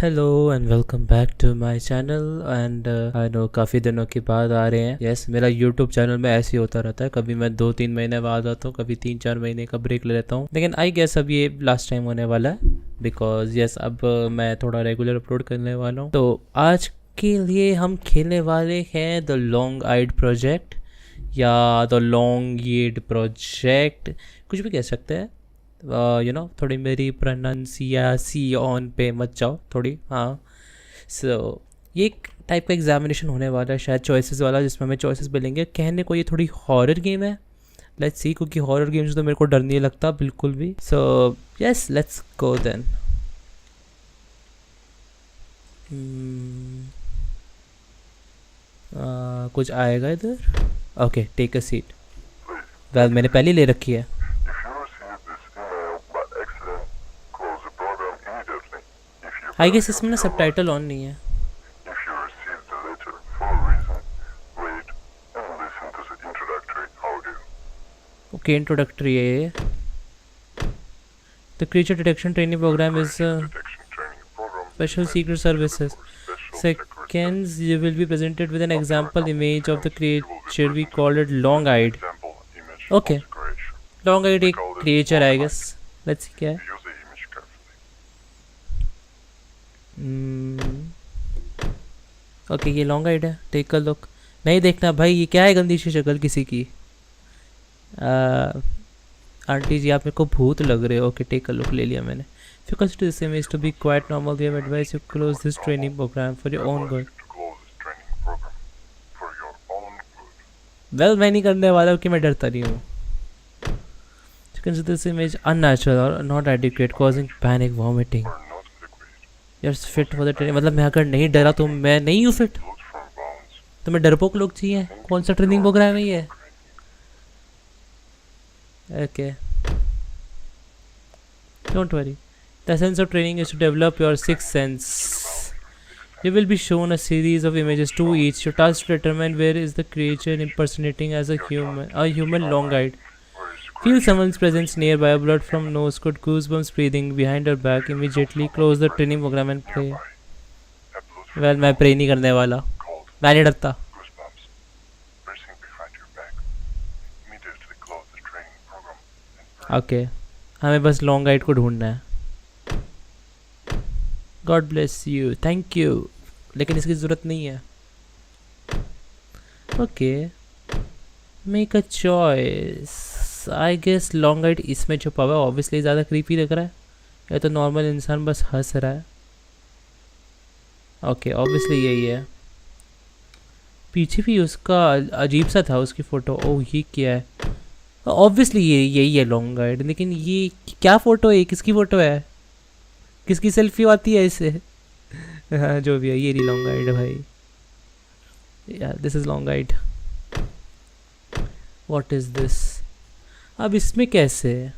Hello and welcome back to my channel and I know काफ़ी दिनों के बाद आ रहे हैं। यस मेरा यूट्यूब चैनल में ऐसे ही होता रहता है, कभी मैं 2-3 महीने बाद आता हूँ, कभी 3-4 महीने का ब्रेक ले लेता हूँ, लेकिन आई गेस अब ये लास्ट टाइम होने वाला है बिकॉज यस अब मैं थोड़ा रेगुलर अपलोड करने वाला हूँ। तो आज के लिए हम खेलने वाले हैं द लॉन्ग आइड प्रोजेक्ट या द लॉन्ग ईड प्रोजेक्ट, कुछ भी कह सकते हैं। थोड़ी मेरी प्रोनाउंसिएशन पे मत जाओ थोड़ी, हाँ। सो ये एक टाइप का एग्जामिनेशन होने वाला है शायद चॉइसेस वाला, जिसमें हमें चॉइसेस मिलेंगे। कहने को ये थोड़ी हॉरर गेम है, लेट्स सी, क्योंकि हॉरर गेम्स तो मेरे को डर नहीं लगता बिल्कुल भी। So yes let's go then. कुछ आएगा इधर? Okay take a seat. Well मैंने पहले ले रखी है। आई गेस इसमें ना सबटाइटल ऑन नहीं है। ओके इंट्रोडक्टरी है ये। The creature detection training program is special secret services. Seconds, you will be presented with an example image of the creature. We call it long-eyed. Okay, long-eyed एक creature I guess. Let's see क्या है. Okay, ये long-eyed है. Take a look. नहीं देखना भाई, ये क्या है गंदी सी शक्ल किसी की। आंटी जी आप मेरे को भूत लग रहे हो। ओके टेक अ लुक, ले लिया मैंने। If you consider this image to be quite normal, we have advised you close this training program for your own good. Well, मैं नहीं करने वाला क्योंकि मैं डरता नहीं हूँ। If you consider this image unnatural or not adequate, causing panic, vomiting, you're fit for the training. मतलब मैं अगर नहीं डरा तो मैं नहीं हूँ फिट। तो मैं डरपोक लोग चाहिए। कौन सा ट्रेनिंग प्रोग्राम है ये? Okay. Don't worry. The essence of training is to develop your sixth sense. You will be shown a series of images, two each. Your task to determine where is the creature impersonating as a human long-eyed. Feel someone's presence nearby. A blood from nose, could goosebumps breathing behind your back. Immediately close the training program and pray. Well, मैं pray नहीं करने वाला, मैं नहीं डरता। Okay, हमें बस long-eyed को ढूंढना है। God bless you, thank you, लेकिन इसकी ज़रूरत नहीं है। Okay, make a choice. I guess long-eyed इसमें छुपा हुआ है, obviously ज़्यादा creepy लग रहा है, या तो नॉर्मल इंसान बस हंस रहा है। Okay, obviously यही है। पीछे भी उसका अजीब सा था उसकी फ़ोटो। ओह ये क्या है? ऑब्वियसली ये यही है लॉन्ग-आइड, लेकिन ये क्या फ़ोटो है? किसकी फ़ोटो है? किसकी सेल्फी आती है इससे? हाँ जो भी है, ये नहीं लॉन्ग-आइड भाई। यार this is long eyed. What is this? अब इसमें कैसे?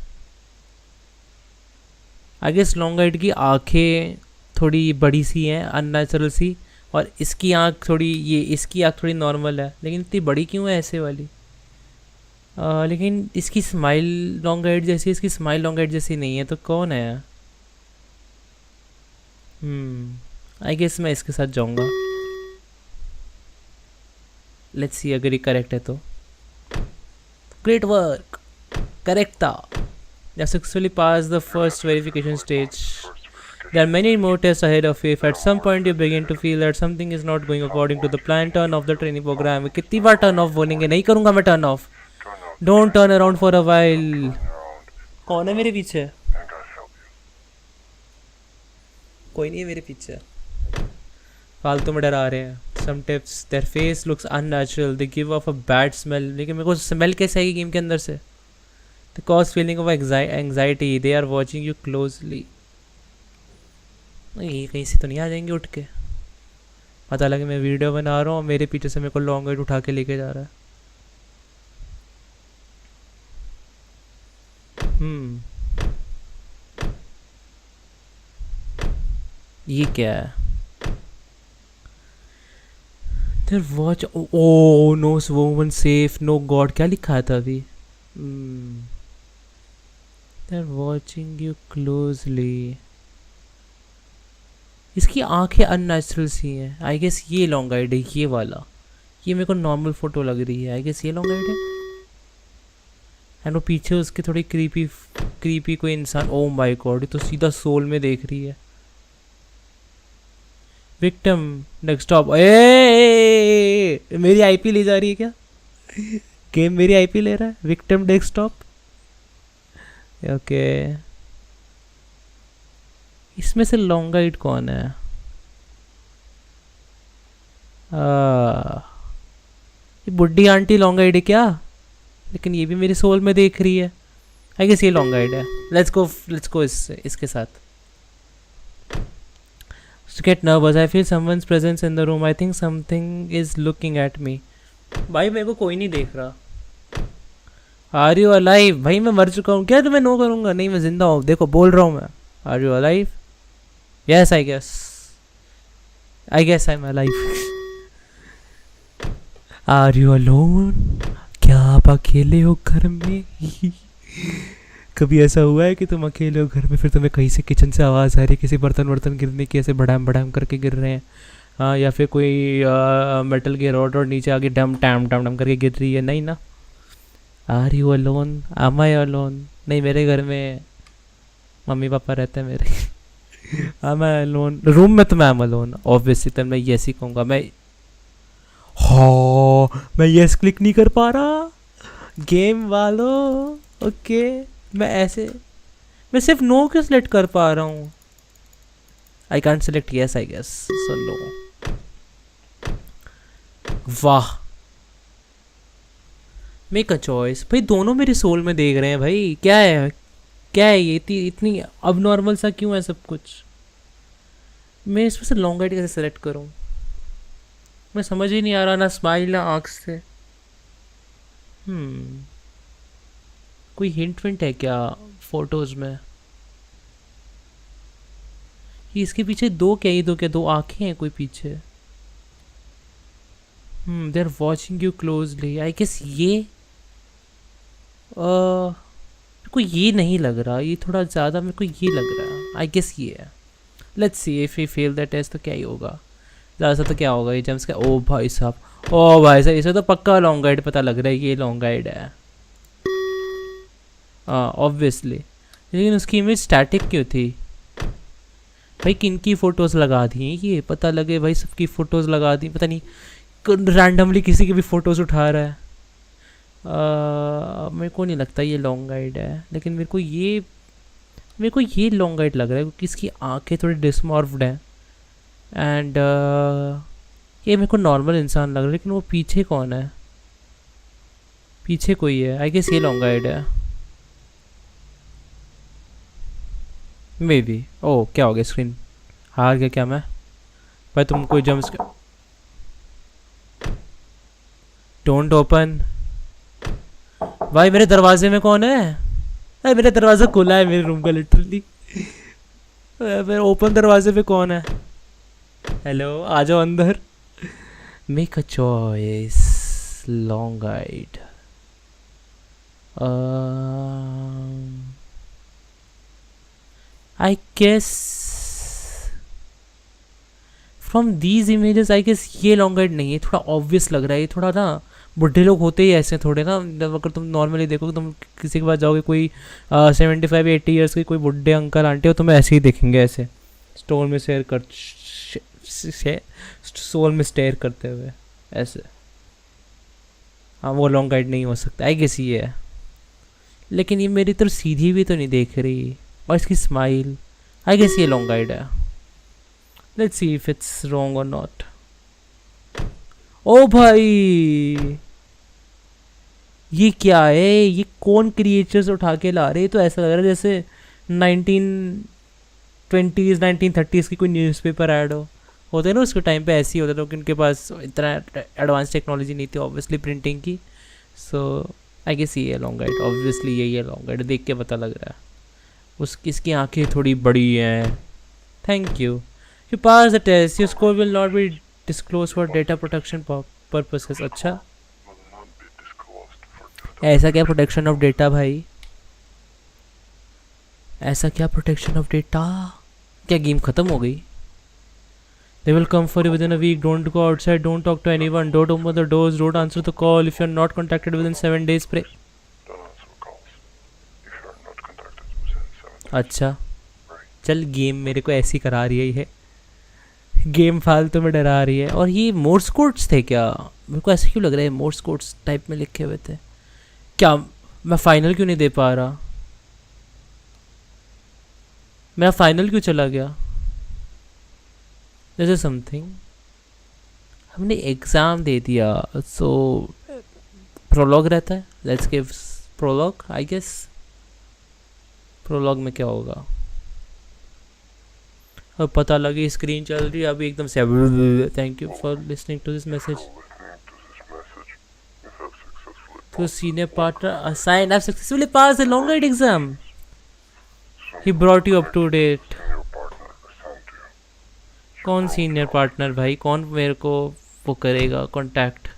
आई गेस लॉन्ग-आइड की आंखें थोड़ी बड़ी सी हैं, अननेचुरल सी, और इसकी आँख थोड़ी, ये इसकी आँख थोड़ी नॉर्मल है, लेकिन इतनी बड़ी क्यों है ऐसे वाली? लेकिन इसकी स्माइल लॉन्ग-आइड जैसी, इसकी स्माइल लॉन्ग-आइड जैसी नहीं है, तो कौन है? आई गेस मैं इसके साथ जाऊंगा। लेट्स सी अगर ये करेक्ट है तो। ग्रेट वर्क, करेक्ट था। You have successfully passed the first verification stage. There are many more tests ahead of you. If at some point you begin to feel that something is not going according to the plan, turn off the training program. कितनी बार turn off बोलेंगे? नहीं करूँगा मैं turn off. Don't turn around for a while. कौन है मेरे पीछे? कोई नहीं है मेरे पीछे, फालतू में डरा रहे हैं। Some tips, their face looks unnatural. They give off a bad smell. लेकिन मेरे को स्मेल कैसे आएगी गेम के अंदर से? They cause feeling of anxiety. They are watching you closely. ये कहीं से तो नहीं आ जाएंगे उठ के? पता लगे मैं वीडियो बना रहा हूँ, मेरे पीछे से मेरे को लॉन्ग-आइड उठा के लेके जा रहा है। ये क्या है? Their watch. Oh no, woman safe. No God, क्या लिखा था अभी? They're watching you closely. इसकी आंखें अननेचुरल सी हैं। आई गेस ये लॉन्ग आइड है, ये वाला। ये मेरे को नॉर्मल फोटो लग रही है। आई गेस ये लॉन्ग आइड है। एंड वो पीछे उसके थोड़ी क्रीपी कोई इंसान। ओ माय गॉड, ये तो सीधा सोल में देख रही है। Victim next stop. ए मेरी आईपी ले जा रही है क्या? गेम मेरी आईपी ले रहा है। Victim desktop. ओके, इसमें से लॉन्ग गाइड कौन है? ये बुड्ढी आंटी लॉन्ग गाइड है क्या? लेकिन ये भी मेरी सोल में देख रही है। आई गेस ये लॉन्ग गाइड है। लेट्स गो इसके साथ। To get nervous, I feel someone's presence in the room. I think something is looking at me. भाई मेरे को कोई नहीं देख रहा। Are you alive? भाई मैं मर चुका हूँ क्या? तो मैं नो करूँगा? नहीं, मैं जिंदा हूँ। देखो बोल रहा हूँ मैं। Are you alive? Yes, I guess. I guess I'm alive. Are you alone? क्या आप अकेले हो घर में? कभी ऐसा हुआ है कि तुम अकेले हो घर में, फिर तुम्हें कहीं से किचन से आवाज़ आ रही है, किसी बर्तन वर्तन गिरने की, ऐसे बड़ाम बड़ाम करके गिर रहे हैं? हाँ, या फिर कोई मेटल की रॉड और नीचे आगे डम टैम टम टम करके गिर रही है? नहीं ना। Are you alone? Am I alone? नहीं, मेरे घर में मम्मी पापा रहते हैं मेरे। M I alone? रूम में तो मैं एम अलोन ऑब्वियसली। तो मैं यस ही कहूँगा। मैं यस क्लिक नहीं कर पा रहा गेम वालों। ओके, मैं सिर्फ नो क्यों सिलेक्ट कर पा रहा हूँ? I can't select yes I guess, so no. वाह, मेक अ चॉइस। भाई दोनों मेरी सोल में देख रहे हैं भाई। क्या है ये इतनी अब नॉर्मल सा क्यों है सब कुछ? मैं इसमें से लॉन्ग गाइड कैसे सेलेक्ट करूँ? मैं समझ ही नहीं आ रहा, ना स्माइल ना आँख से। कोई हिंट विंट है क्या फोटोज में? ये इसके पीछे दो आंखें हैं कोई पीछे। They are watching you closely. I guess ये मेरे को ये नहीं लग रहा। ये थोड़ा ज़्यादा मेरे को ये लग रहा है। आई गेस ये है। Let's see if you fail that test तो क्या ही होगा। ज़्यादा सा तो क्या होगा ये जम्स का। ओ भाई साहब, इसे तो पक्का लॉन्ग गाइड पता लग रहा है। ये लॉन्ग गाइड है ऑब्वियसली। लेकिन उसकी इमेज स्टैटिक क्यों थी भाई? किन की फ़ोटोज़ लगा दी ये पता लगे भाई। सबकी फ़ोटोज़ लगा दी, पता नहीं रैंडमली किसी की भी फ़ोटोज़ उठा रहा है। मेरे को नहीं लगता ये लॉन्ग गाइड है। लेकिन मेरे को ये लॉन्ग गाइड लग रहा है क्योंकि इसकी आंखें थोड़ी डिसमॉर्फ्ड हैं। एंड ये मेरे को नॉर्मल इंसान लग रहा है। लेकिन वो पीछे कौन है? पीछे कोई है। आई गेस ये लॉन्ग गाइड है मे बी। ओ क्या हो गया? स्क्रीन हार गया क्या मैं? भाई तुम कोई जम्स डोंट ओपन। भाई मेरे दरवाजे में कौन है? अरे मेरा दरवाज़ा खुला है मेरे रूम का लिटरली। मेरे ओपन दरवाजे पे कौन है? हेलो, आ जाओ अंदर। Make a choice, long guide. I guess from these images I guess ये लॉन्ग गाइड नहीं है। थोड़ा ऑब्वियस लग रहा है। ये थोड़ा ना बुढ़े लोग होते ही ऐसे थोड़े ना। अगर तुम नॉर्मली देखो, तुम किसी के पास जाओगे, कोई 75-80 ईयर्स के कोई बुढ़े अंकल आंटी हो, तुम्हें ऐसे ही देखेंगे, ऐसे स्टोर में सोल में स्टेयर करते हुए ऐसे। हाँ, वो लॉन्ग गाइड नहीं हो सकता। आई गेस ये है। लेकिन ये मेरी तरफ सीधी भी तो नहीं देख रही। और इसकी स्माइल, आई गेस ये लॉन्ग गाइड है। Let's see if it's wrong और नॉट। ओ भाई, ये क्या है? ये कौन क्रिएचर्स उठा के ला रहे? तो ऐसा लग रहा है जैसे 1920s 1930s की कोई न्यूज़पेपर ऐड होते हैं ना उसके टाइम पे। ऐसे ही होते लोग, इनके पास इतना एडवांस टेक्नोलॉजी नहीं थी ऑब्वियसली प्रिंटिंग की। सो आई गेस ये है लॉन्ग गाइड। ऑब्वियसली यही है लॉन्ग गाइड, देख के पता लग रहा है। इसकी आंखें थोड़ी बड़ी हैं। Thank you pass the test. Your score will not be disclose for data protection purposes. अच्छा, ऐसा क्या प्रोटेक्शन ऑफ डेटा भाई? ऐसा क्या प्रोटेक्शन ऑफ डेटा? क्या गेम ख़त्म हो गई? They will come for you within a week. Don't go outside. Don't talk to anyone. Don't open the doors. Don't answer the call. If you're not contacted within 7 days, pray. Don't answer calls. If you are not contacted within 7 days. अच्छा Pray. चल game मेरे को ऐसी करा रही है ये game फालतू में डरा रही है। और ये मोर्स कोड्स थे क्या? मेरे को ऐसे क्यों लग रहा है मोर्स कोड्स टाइप में लिखे हुए थे क्या? मैं फाइनल क्यों नहीं दे पा रहा? मेरा फाइनल क्यों चला गया? This is something. हमने एग्ज़ाम दे दिया सो प्रोलॉग रहता है। Let's give prologue I guess. Prologue में क्या होगा? अब पता लगी स्क्रीन चल रही है अभी एकदम से। Thank you for listening to this message. To senior partner assigned, I've successfully passed the long night exam. He brought you up to date. कौन सीनियर पार्टनर भाई? कौन मेरे को वो करेगा contact?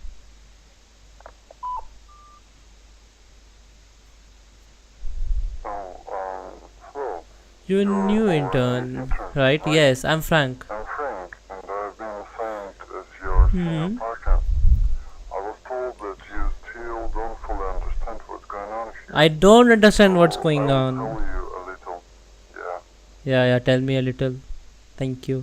You new intern, right? Yes, I'm Frank. I'm Frank, and I've been assigned as your senior partner. I was told that you still don't fully understand what's going on here. I don't understand what's going I'll on. tell you a little. Yeah. Yeah, tell me a little. Thank you.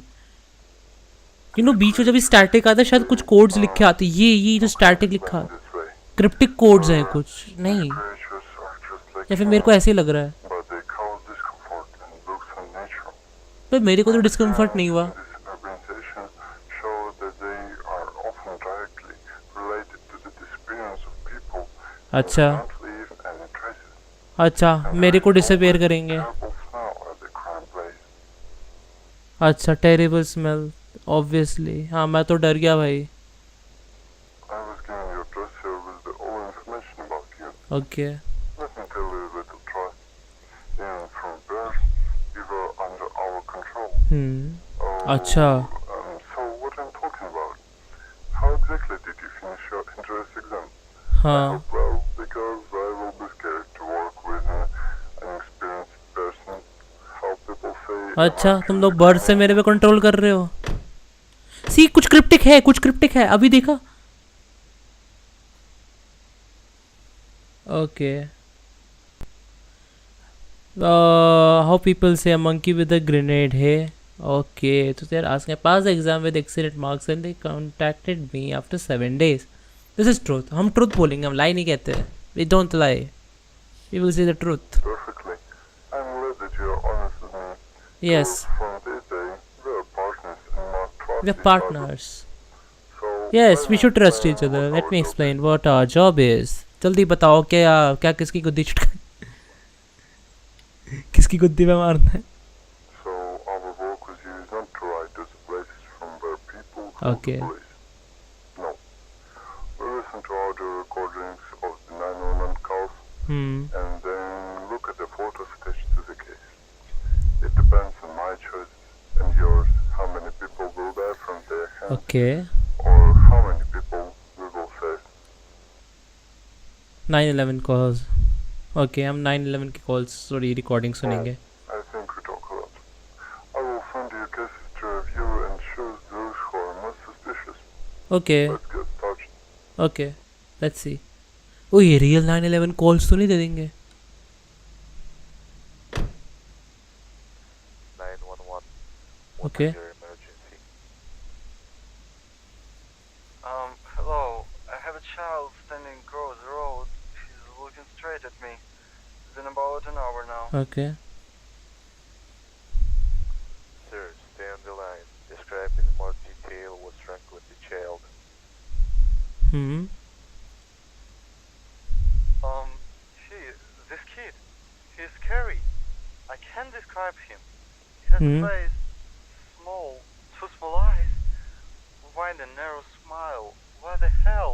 You know, बीच में जब static आता है शायद कुछ codes लिखे आते। ये जो स्टैटिक लिखा This way. क्रिप्टिक कोड्स हैं कुछ नहीं, Creatures are just like या फिर मेरे को ऐसे ही लग रहा है। but they cause discomfort and looks unnatural. पर मेरे को तो डिस्कम्फर्ट नहीं हुआ। These organizations show that they are often directly related to the disappearance of people अच्छा who don't leave any traces. अच्छा मेरे को डिसअपियर करेंगे। Terrible smell at the crime place. अच्छा टेरिबल स्मेल ऑब्वियसली। हाँ मैं तो डर गया भाई। I was given your dossier with all information about you. Okay Let me tell you a little trust. Even from birth, you were under our control. Oh, अच्छा so what I'm talking about? How exactly did you finish your entrance exam? हाँ Well, because I will be scared to work with an experienced person. How people say. अच्छा तुम लोग bird से मेरे पे control कर रहे हो। सी कुछ क्रिप्टिक है, कुछ क्रिप्टिक है। अभी देखा? Okay how people say a monkey with a grenade है। ओके तो they are asking pass the exam with excellent marks and they contacted me after 7 days। This is truth. हम ट्रूथ बोलेंगे, हम लाई नहीं कहते। We don't lie, we will say the truth. Perfectly. I'm glad that you are honest with me. Yes From this day, we are partners and must trust we are each other. Partners. So, Yes, I we will should trust explain each other. what Let our me job explain what our job is. जल्दी बताओ क्या क्या किसकी गुद्दी चुटका किसकी गुद्दी पे मारना है? is. So, our work with you is not to write to the places from where people call Okay. the police. No. We listen to audio recordings of the 911 calls and then look at the photos attached to the case. It depends on my choices and yours how many people will die from their hands Okay. or how many people we will save. 911 calls. Okay, हम 911 की calls sorry recording सुनेंगे। I think we talk a lot. I will send you cases to review and choose those who are most suspicious. Okay, Let's get started. okay, let's see. ओ ये real 911 calls तो नहीं दे देंगे? 911. Okay. Your emergency. Hello. I have a child standing across the road. She's looking straight at me. It's been about an hour now. Okay. Sir, stay on the line. Describe in more detail what's wrong with the child. This kid. He's scary. I can't describe him. He has a face, small, two small eyes, wide and narrow smile. What the hell?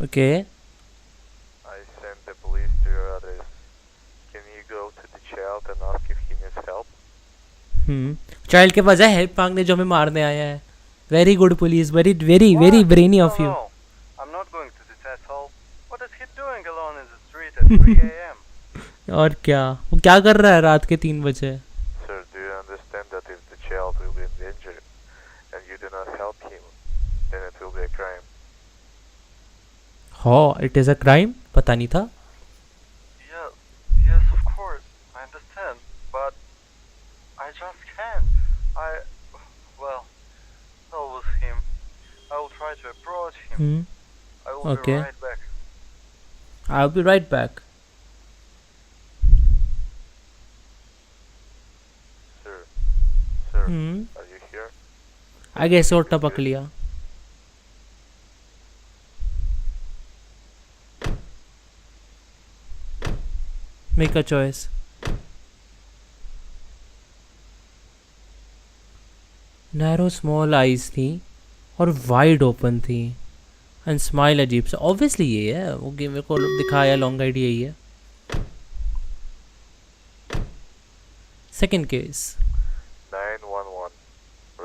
Okay. I sent the police to your address. Can you go to the child and ask if he needs help? Child के पास है help मांगने जो हमें मारने आया है। Very good police, very very very What? Brainy of you. No, I'm not going to this asshole. What is he doing alone in the street at 3 a.m.? और क्या वो क्या कर रहा है रात के 3 बजे? Sir, do you understand that if the child will be in danger, हाँ इट इज़ अ क्राइम, पता नहीं था. Yeah, yes, of course, I understand, but I just can't. Well, that was him. I will try to approach him. I will Okay. be right back. I'll be right back. Sir, sir, Hmm. are you here? I guess और टपक लिया. Make a choice. Narrow small eyes थी और wide open थी and smile अजीब सा. Obviously ये है, वो गेम मेरे को दिखाया लॉन्ग आइड यही है. Second case. 911.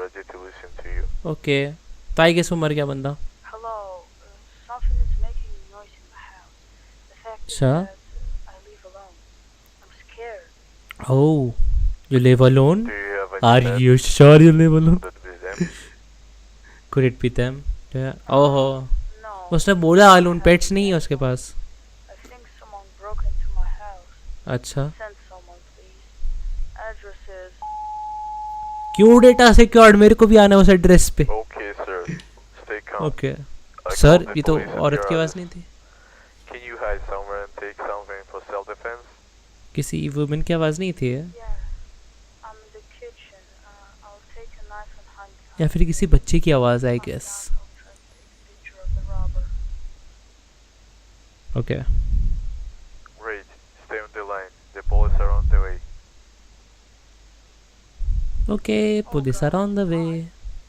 Ready to listen to you. Okay. तो I guess वो मर गया बंदा. Hello, something is making a noise in the house. The fact is Sir? that I live alone. I'm scared. Oh, you live alone? Do you have Are any pets you sure you live alone? that with them? Could it be them? Yeah. Oh, No. उसने बोला alone pets नहीं है उसके पास. I think someone broke into my house. अच्छा. Send someone, please. Address is. क्यों data secured, मेरे को भी आना है उस एड्रेस पे. Okay, sir. Stay calm. Okay. I sir called the ये तो police at औरत your की आवाज़ house. नहीं थी. Can you hide somewhere and take something for self-defense? किसी वुमेन की आवाज़ नहीं थी. Yeah. I'm in the kitchen. I'll take a knife and hang it. या फिर किसी बच्चे की आवाज़ I guess. I'll try to take a picture of the robber. Okay. Great. Stay on the line. The police are on the way. Okay, police are on the way.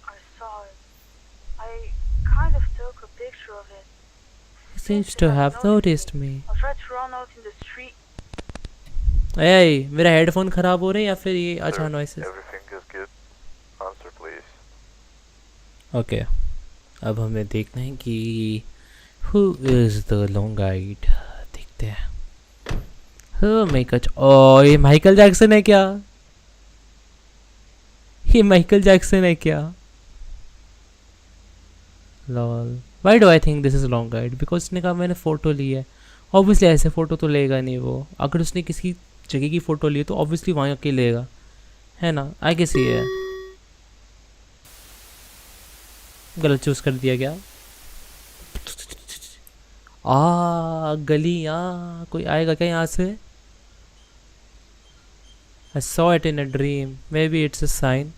I saw it. I kind of took a picture of it. Seems to have noticed me. I'll try to run out in the street. ए मेरा headphone खराब हो रहे हैं या फिर ये अच्छा Sir, noises. everything is good. Answer, please. Okay. अब हमें देखना है कि who is the long guide. देखते हैं. हो ओ ये माइकल जैक्सन है क्या? ये माइकल जैक्सन है क्या? Lol. Why do I think this is long guide? Because उसने कहा मैंने फ़ोटो ली है. ऑब्वियसली ऐसे फ़ोटो तो लेगा नहीं वो. अगर उसने किसी जगह की फ़ोटो ली है तो ऑब्वियसली वहाँ के लेगा, है ना. आई गेस ये है. गलत चूज़ कर दिया क्या? गली. कोई आएगा क्या यहाँ से? I saw it in a dream. Maybe it's a sign.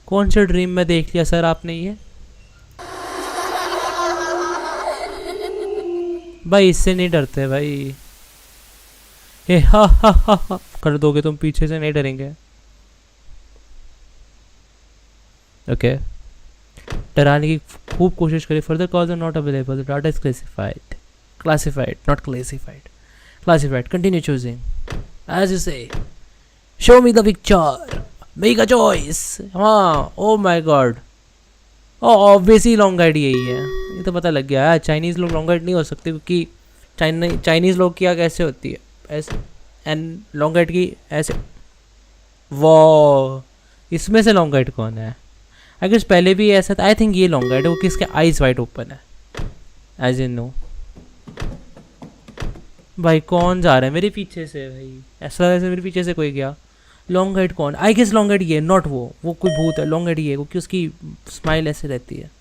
कौन से ड्रीम में देख लिया सर आपने ये? भाई इससे नहीं डरते भाई. ए हा कर दोगे तुम पीछे से, नहीं डरेंगे. ओके. डराने की खूब कोशिश करी. Further calls are not available. Data is classified not classified. Continue choosing as you say. Show me the picture. Make a choice. हाँ. Oh my God. Obviously long guide यही है. ये तो पता लग गया है. चाइनीज़ लोग लॉन्ग गाइड नहीं हो सकते क्योंकि चाइनीज़ लोग की आग ऐसे होती है ऐसे, एंड लॉन्ग गाइड की ऐसे. वो इसमें से लॉन्ग गाइड कौन है? अगर पहले भी ऐसा था. आई थिंक ये लॉन्ग गाइड है वो किसके आइज वाइड ओपन है. As in no. भाई कौन जा रहा है मेरे पीछे से? भाई ऐसा मेरे पीछे से कोई गया. लॉन्ग गाइड कौन? आई गेस लॉन्ग गाइड ये, नॉट वो कोई भूत है. लॉन्ग गाइड ये क्योंकि उसकी स्माइल ऐसे रहती है.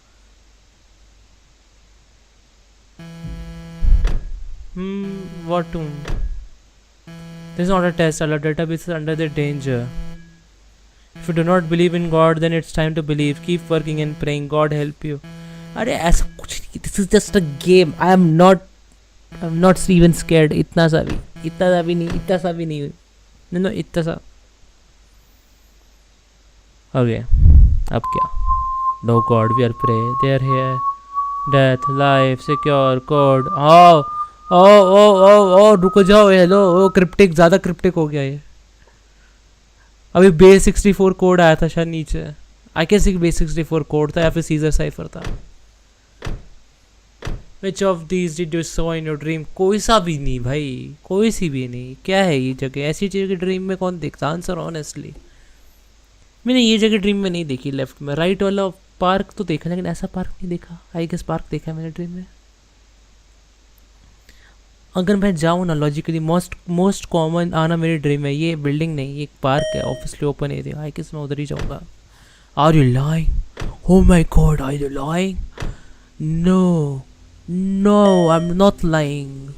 What to? This is not a test. Our database is under the danger. If you do not believe in God, then it's time to believe. Keep working and praying. God help you. अरे ऐसा कुछ नहीं. This is just a game. I'm not even scared. इतना सा भी नहीं. No, इतना सा. Okay. अब क्या? No God, we are pray. They are here. Death, life, secure, code. रुको जाओ. हेलो. क्रिप्टिक, ज़्यादा क्रिप्टिक हो गया ये. अभी बेस 64 कोड आया था शायद नीचे. आई गेस बेस 64 कोड था या फिर सीजर साइफर था. Which of these did you saw in your dream? कोई सा भी नहीं भाई, कोई सी भी नहीं. क्या है ये जगह? ऐसी जगह ड्रीम में कौन देखता? आंसर ऑनेस्टली मैंने ये जगह ड्रीम में नहीं देखी. लेफ्ट में राइट वाला पार्क तो देखा लेकिन ऐसा पार्क नहीं देखा. आई गेस पार्क देखा है मैंने ड्रीम में. अगर मैं जाऊँ ना लॉजिकली मोस्ट कॉमन आना मेरी ड्रीम है। ये बिल्डिंग नहीं, ये एक पार्क है, ऑब्वियसली ओपन एरिया। आई किस मैं उधर ही जाऊँगा। Are you lying? Oh my god, are you lying? No no, I am not lying.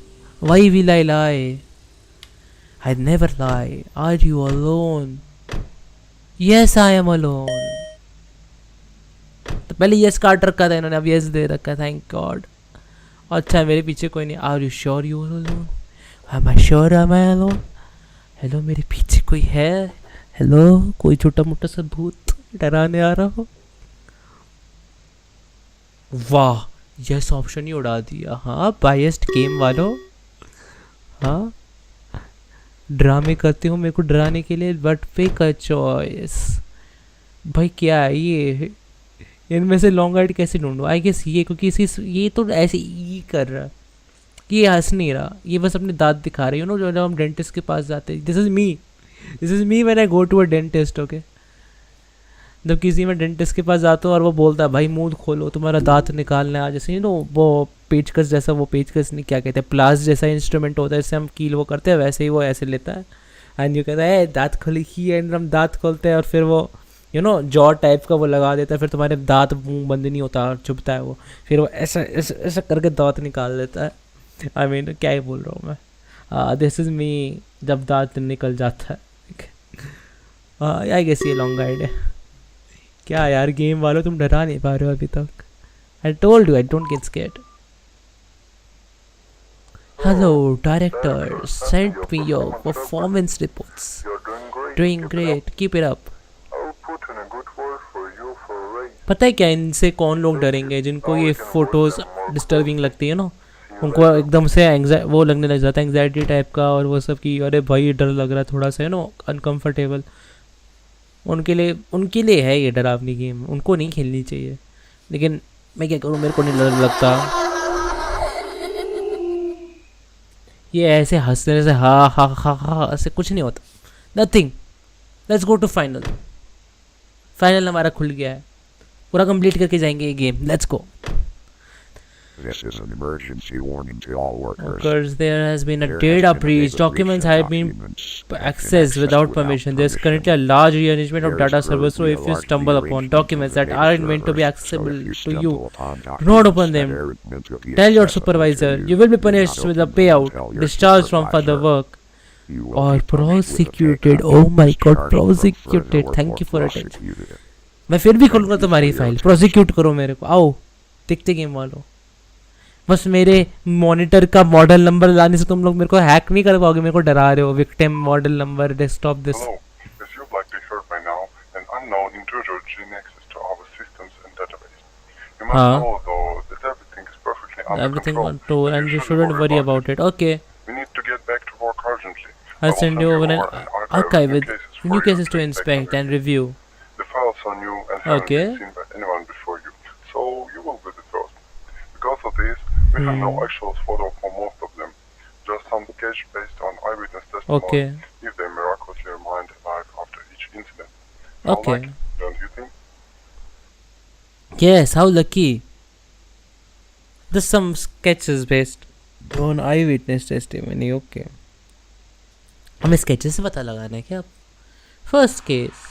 Why will I lie? I never lie. Are you alone? Yes I am alone. तो पहले yes काट रखा था इन्होंने, अब यस दे रखा, thank God. अच्छा मेरे पीछे कोई नहीं। Are you sure you are alone? Am I sure am I alone? Hello, मेरे पीछे कोई है? हेलो, कोई छोटा मोटा सा भूत डराने आ रहा हो? वाह, यस ऑप्शन ही उड़ा दिया। हाँ बायस्ड गेम वालों, हाँ ड्रामे करते हो मेरे को डराने के लिए, बट पिक अ चॉइस। भाई क्या है ये? इनमें से लॉन्ग राइड कैसे ढूंढूं? आई गेस ये, क्योंकि ये तो ऐसे ही कर रहा, ये हंस नहीं रहा, ये बस अपने दांत दिखा रही, यू नो, जब हम डेंटिस्ट के पास जाते हैं। This is me when I go to a dentist. Okay, जब किसी में डेंटिस्ट के पास जाता हूँ और वो बोलता है भाई मुंह खोलो, तुम्हारा दांत निकालने आ, जैसे यू नो वो पेचकस जैसा, वो पेचकस नहीं, क्या कहते हैं, प्लास जैसा इंस्ट्रूमेंट होता है, इससे हम कील वो करते हैं, वैसे ही वो ऐसे लेता है एंड यू कहता है दांत खोली ही, एंड हम दांत खोलते हैं और फिर वो यू नो जॉ टाइप का वो लगा देता है, फिर तुम्हारे दांत मुंह बंद नहीं होता, चुभता है वो, फिर वो ऐसा ऐसा ऐसा करके दांत निकाल देता है। आई मीन क्या ही बोल रहा हूँ मैं। दिस इज़ मी जब दांत निकल जाता है। आई गेस ये लॉन्ग गाइड है। क्या यार गेम वालों, तुम डरा नहीं पा रहे हो अभी तक। I told you I don't get scared. Hello director, send me your performance reports. You're doing great. Doing Keep it great, up. Keep it up. I will put in a good word for you for a raise. पता है क्या, इनसे कौन लोग डरेंगे? जिनको ये photos disturbing लगती है ना, उनको एकदम से वो लगने लग जाता है एंग्जाइटी टाइप का, और वो सब कि अरे भाई डर लग रहा है थोड़ा सा, है ना, अनकंफर्टेबल। उनके लिए है ये डरावनी गेम, उनको नहीं खेलनी चाहिए। लेकिन मैं क्या करूँ, मेरे को नहीं डर लगता। ये ऐसे हंसने से हा हा हा हा ऐसे कुछ नहीं होता, nothing. Let's go to final हमारा खुल गया है, पूरा कंप्लीट करके जाएंगे ये गेम। Let's go. This is an emergency warning to all workers. Because there has been a There data has been a breach. data Documents breach have of been documents that have been accessed without permission. There's permission. currently a large rearrangement of There data is servers, so currently if a you large stumble upon rearrangement documents of that the aren't data meant to be servers. accessible So if to stumble you, upon do not open documents them. that aren't meant to be Tell your accessible supervisor. to You will be do punished not with a open them payout, until your discharged from further supervisor. work, You will or be punished with a prosecuted. payout, Oh my god, discharged from prosecuted. further Thank work, you for or it. prosecuted. मैं फिर भी Thank खोलूंगा you तुम्हारी for your file, attention. Prosecute करो मेरे को। आओ देखते गेम वालों, बस मेरे मॉनिटर का मॉडल नंबर लाने से तुम लोग मेरे को हैक नहीं कर पाओगे। मेरे को डरा रहे हो। Victim model number, desktop this. Hello. As you've likely heard by now, an unknown intruder gained access to our systems and database. You must know, though, that everything is perfectly under Everything control. on tour, and you shouldn't worry about it. Okay, We need to get back to work urgently. I'll send you over an archive with new cases to for you inspect and review. The files are new and haven't Okay. been seen by anyone before you, so you will be the first. Because of this, we have no actual photo for most of them, just some sketch based on eyewitness testimony. Okay. If they miraculously remained alive after each incident. How Okay. lucky, don't you think? Yes, how lucky. There's some sketches based on eyewitness testimony. Okay. हमें sketches से पता लगाना है क्या? First case.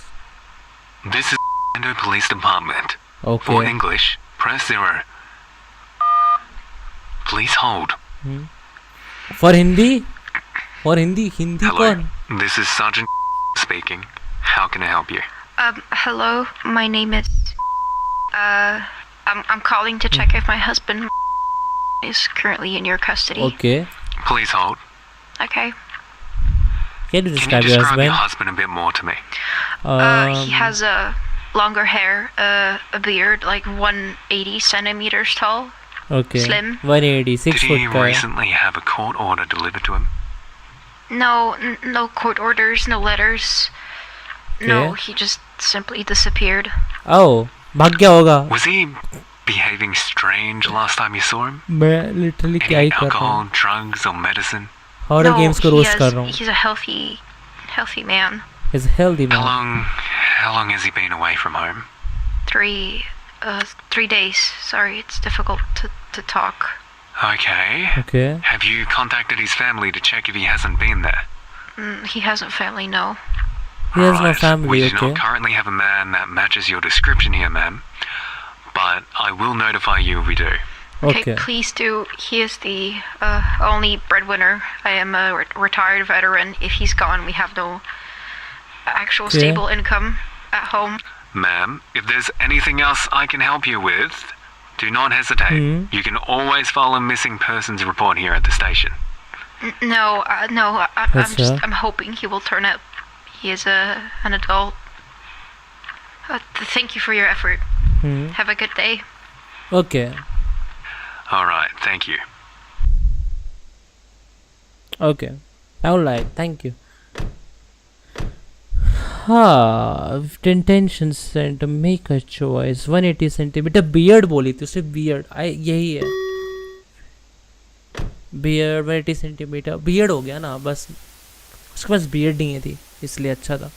This is Orlando Police Department. Okay. For English, press 0. Please hold. For Hindi? For Hindi Hello. कौन? This is Sergeant speaking. How can I help you? Hello, my name is. I'm calling to check if my husband is currently in your custody. Okay. Please hold. Okay. Can you Can you describe your describe your husband? husband a bit more to me? He has a longer hair, a beard, like 180 centimeters tall. Okay. Slim. 180, 6 Did foot he का है. recently have a court order delivered to him? No, no court orders, no letters. No, Okay. he just simply disappeared. Oh, भाग गया होगा. Was he behaving strange last time you saw him? मैं literally क्या Any ही कर रहा हूँ. alcohol, drugs, or medicine? Horror no, games को roast कर रहा हूँ. he's a healthy man. He's a healthy How man. long has he been away from home? 3 days. Sorry, it's difficult to talk. Okay. Have you contacted his family to check if he hasn't been there? He hasn't family, no. He has no family, We do okay. not currently have a man that matches your description here, ma'am. But I will notify you if we do. Okay. Please do. He is the only breadwinner. I am a retired veteran. If he's gone, we have no actual stable income at home. Ma'am, if there's anything else I can help you with, do not hesitate. You can always file a missing persons report here at the station. No. That's fair. I'm hoping he will turn up. He is an adult. Thank you for your effort. Have a good day. Okay. All right, thank you. Okay. Alright, thank you. With intentions and to make a choice. 180 centimeter beard बोली थी उसने beard. यही है. Beard 180 centimeter beard हो गया ना बस. उसके पास beard नहीं है थी इसलिए अच्छा था.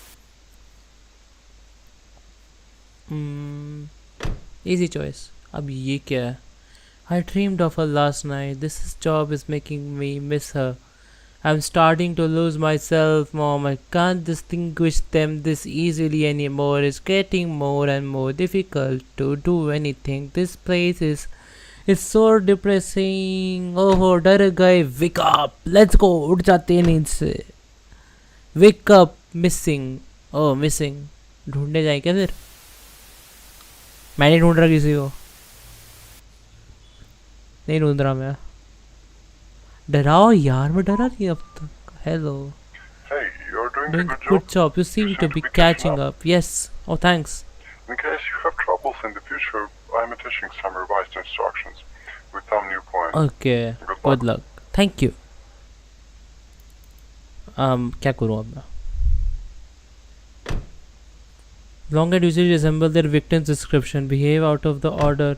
Easy choice. अब ये क्या है? I dreamed of her last night. This job is making me miss her. I'm starting to lose myself, Mom. I can't distinguish them this easily anymore. It's getting more and more difficult to do anything. This place is so depressing. Oh, डर गए. Wake up. Let's go. उठ जाते हैं नींद से. Wake up. Missing. Oh, missing. ढूंढने जाए क्या फिर? मैं नहीं ढूंढ रहा किसी को. नहीं ढूंढ रहा मैं. डराओ यार मैं डरा नहीं अब तक. Hello. Hey, you're doing Doing a good good job. job. You seem to be catching up. Yes. Oh, thanks. In case you have troubles in the future, I'm attaching some revised instructions with some new points. Okay. Good luck. Thank you. क्या करूँ अब मैं? Longer usually resemble their victim's description, behave out of the order,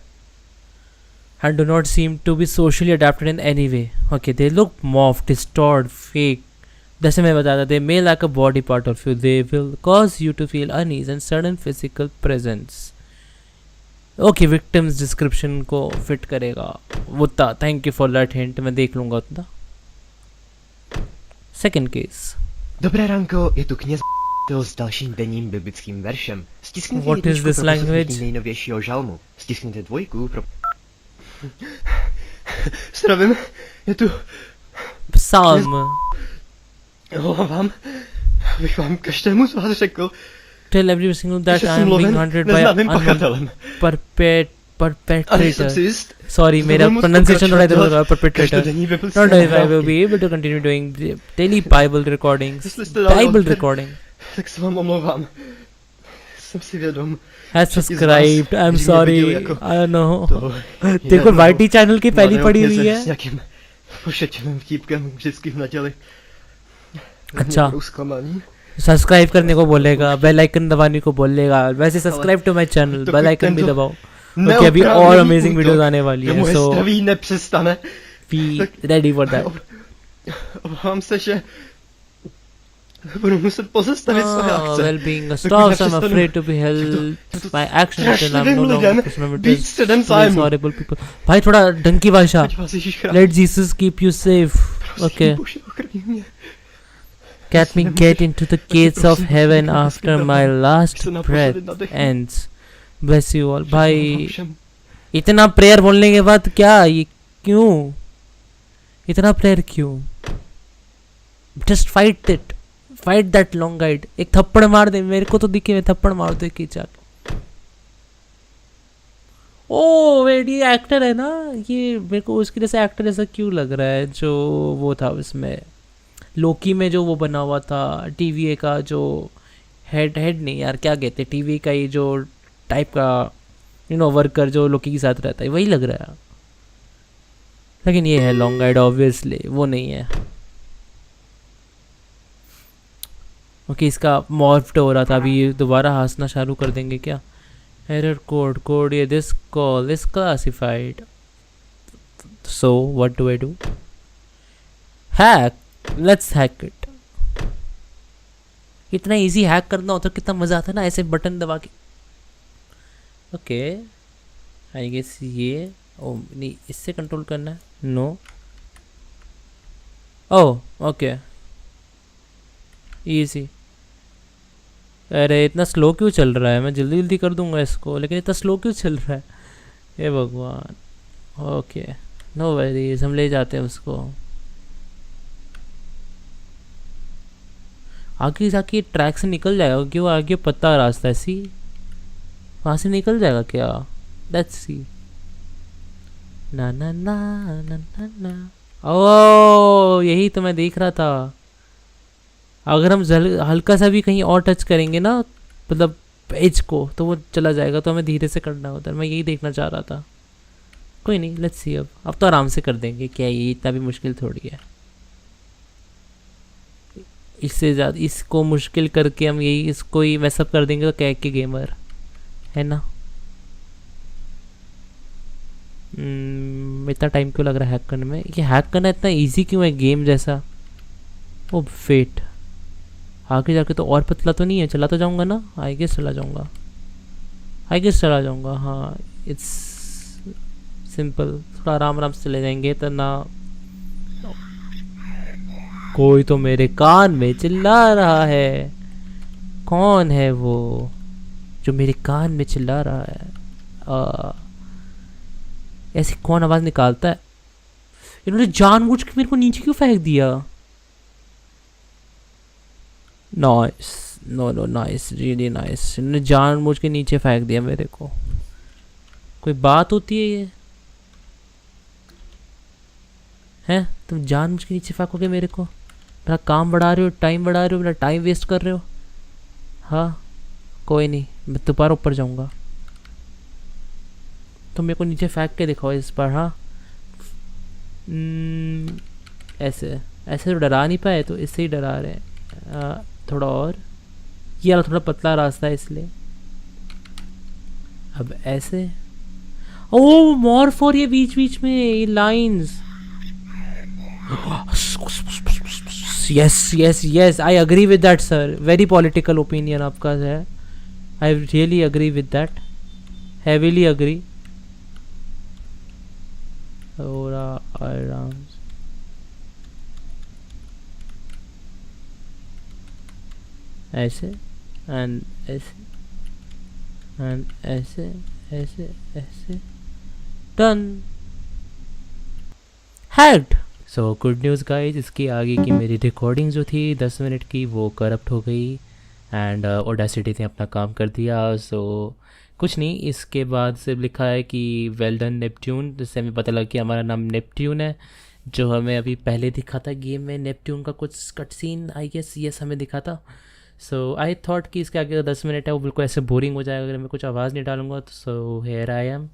and do not seem to be socially adapted in any way. Okay, they look morphed, distorted, fake. जैसे मैं बताया था, they may lack a body part of you. They will cause you to feel unease and sudden physical presence. Okay, victim's description को fit करेगा. वो था. Thank you for that hint. मैं देख लूँगा उतना. Second case. Dobré ranko, je tu kněz s dalším denním biblickým veršem. Stiskněte What is this language? nejnovějšího žalmu. Stiskněte 2 pro... Zdravím, je tu... Psalm. Vám, abych vám každému z vás řekl, Tell every single that že I jsem am being loven hunted by neznámým unknown pachatelem. A nejsem si perpetrator. jist, Sorry, मेरा budu moct pronunciation थोड़ा इधर pokračovat होगा. Perpetrator. každodenní biblické Not know if I will nahrávky. be able to continue doing the daily Bible recordings. Jestli jste dali Bible odběr, recording. tak se vám omlouvám. Jsem si vědom. Has subscribed. I'm kteří mě sorry. viděli jako I don't know. toho देखो YT channel की पहली mladého पड़ी kněze हुई है. s nějakým pošetilým vtípkem vždycky v neděli. अच्छा. Budou zklamaný. Subscribe करने को बोलेगा, बेल आइकन दबाने को बोलेगा. वैसे subscribe to my channel, bell icon भी दबाओ. ओके, अभी और अमेजिंग वीडियोस आने वाली है. Moje so zdraví nepřestane. Be ready for that. Obávám se, že budu muset pozastavit své akce. Well being a Dokud stop, I'm nepřestanu afraid to be held by actions and I'm no strašlivým longer lidem customary být středem zájmu. horrible people. भाई थोड़ा ढंग की भाषा. Ať vás Ježíš chrání. Let Jesus keep you safe. Okay. Bože, ochraň mě. Let me get into the gates of heaven after my last breath ends. Bless you all. भाई Všem. इतना prayer बोलने के बाद क्या ये क्यों? इतना prayer क्यों? Just fight it. Fight that long guide. एक थप्पड़ मार दे. मेरे को तो दिखे मैं थप्पड़ मार दे की जाके. ओ वेट, ये एक्टर है ना. ये मेरे को उसकी जैसे एक्टर ऐसा क्यों लग रहा है जो वो था उसमें लोकी में, जो वो बना हुआ था टीवीए का, जो हेड नहीं यार क्या कहते हैं, टीवी का ये जो टाइप का वर्कर जो लोकी के साथ रहता है, वही लग रहा है. लेकिन ये है लॉन्ग गाइड ऑब्वियसली, वो नहीं है. ओके, इसका मॉर्फ्ड हो रहा था. अभी ये दोबारा हंसना चालू कर देंगे क्या? एरर कोड ये this call is classified. So what do I do? Hack. Let's hack it. इतना इजी हैक करना होता, कितना मजा आता है ना ऐसे बटन दबा के. ओके, आई गेस ये ओ नहीं, इससे कंट्रोल करना है। No, oh okay, easy. अरे इतना स्लो क्यों चल रहा है? मैं जल्दी जल्दी कर दूंगा इसको, लेकिन इतना स्लो क्यों चल रहा है? हे भगवान। ओके नो वरीज, हम ले जाते हैं उसको। आगे जाके ट्रैक से निकल जाएगा क्योंकि वो आगे पता रास्ता है। सी वहाँ से निकल जाएगा क्या? Let's see. ना ना ना ना ना ना। ओ यही तो मैं देख रहा था। अगर हम हल्का सा भी कहीं और टच करेंगे ना, मतलब एज को, तो वो चला जाएगा। तो हमें धीरे से करना होता है। मैं यही देखना चाह रहा था। कोई नहीं, लेट्स सी। अब तो आराम से कर देंगे। क्या ये इतना भी मुश्किल थोड़ी है। इससे ज़्यादा इसको मुश्किल करके हम यही इसको ही मैसअप कर देंगे तो क्या के गेमर है ना। इतना टाइम क्यों लग रहा है हैक करने में? ये हैक करना इतना इजी क्यों है गेम जैसा? ओ फेट, आगे जाके तो और पतला तो नहीं है? चला तो जाऊंगा ना? आई गेस चला जाऊंगा। हाँ इट्स सिंपल। थोड़ा आराम आराम से चले जाएंगे तो ना। कोई तो मेरे कान में चिल्ला रहा है। कौन है वो जो मेरे कान में चिल्ला रहा है? ऐसी कौन आवाज निकालता है? इन्होंने जानबूझ के मेरे को नीचे क्यों फेंक दिया? Nice, no nice, really nice. इन्होंने जानबूझ के नीचे फेंक दिया मेरे को। कोई बात होती है ये? हैं तुम जानबूझ के नीचे फेंकोगे मेरे को? मेरा काम बढ़ा रहे हो, टाइम बढ़ा रहे हो, मेरा टाइम वेस्ट कर रहे हो। हाँ कोई नहीं, मैं दोबारा ऊपर जाऊंगा। तो मेरे को नीचे फेंक के दिखाओ इस बार। हाँ ऐसे ऐसे तो डरा नहीं पाए, तो इससे ही डरा रहे हैं। थोड़ा और, ये वाला थोड़ा पतला रास्ता है इसलिए। अब ऐसे। ओ मॉर्फ, और ये बीच बीच में ये lines. yes, I agree with that sir, very political opinion आपका है। I really agree with that, heavily agree। थोड़ा आराम से। ऐसे एंड ऐसे एंड ऐसे ऐसे ऐसे। Done, hacked. So good news guys, इसकी आगे की मेरी रिकॉर्डिंग जो थी 10 मिनट की वो करप्ट हो गई एंड ऑडेसिटी ने अपना काम कर दिया। सो कुछ नहीं, इसके बाद सिर्फ लिखा है कि वेल डन नेपट्यून, जिससे हमें पता लगा कि हमारा नाम नेपट्यून है, जो हमें अभी पहले दिखा था गेम में। नेपट्यून का कुछ cut scene I guess yes हमें दिखा था। सो आई थॉट कि इसके आगे 10 मिनट है वो बिल्कुल ऐसे बोरिंग हो जाएगा अगर मैं कुछ आवाज़ नहीं डालूंगा। तो सो हेयर आई एम।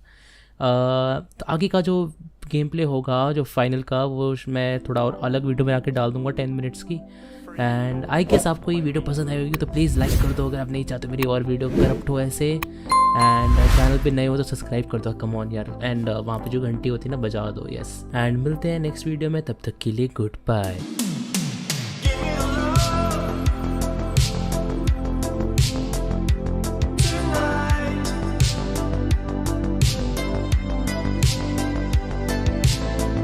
तो आगे का जो गेम प्ले होगा, जो फाइनल का, वो मैं थोड़ा और अलग वीडियो बना के डाल दूंगा 10 मिनट्स की। एंड आई गेस आपको ये वीडियो पसंद आई होगी, तो प्लीज़ लाइक कर दो अगर आप नहीं चाहते मेरी और वीडियो करप्ट हो ऐसे। एंड चैनल पे नए हो तो सब्सक्राइब कर दो, कम ऑन यार। एंड वहाँ पे जो घंटी होती है ना, बजा दो। यस, एंड मिलते हैं नेक्स्ट वीडियो में, तब तक के लिए गुड बाय।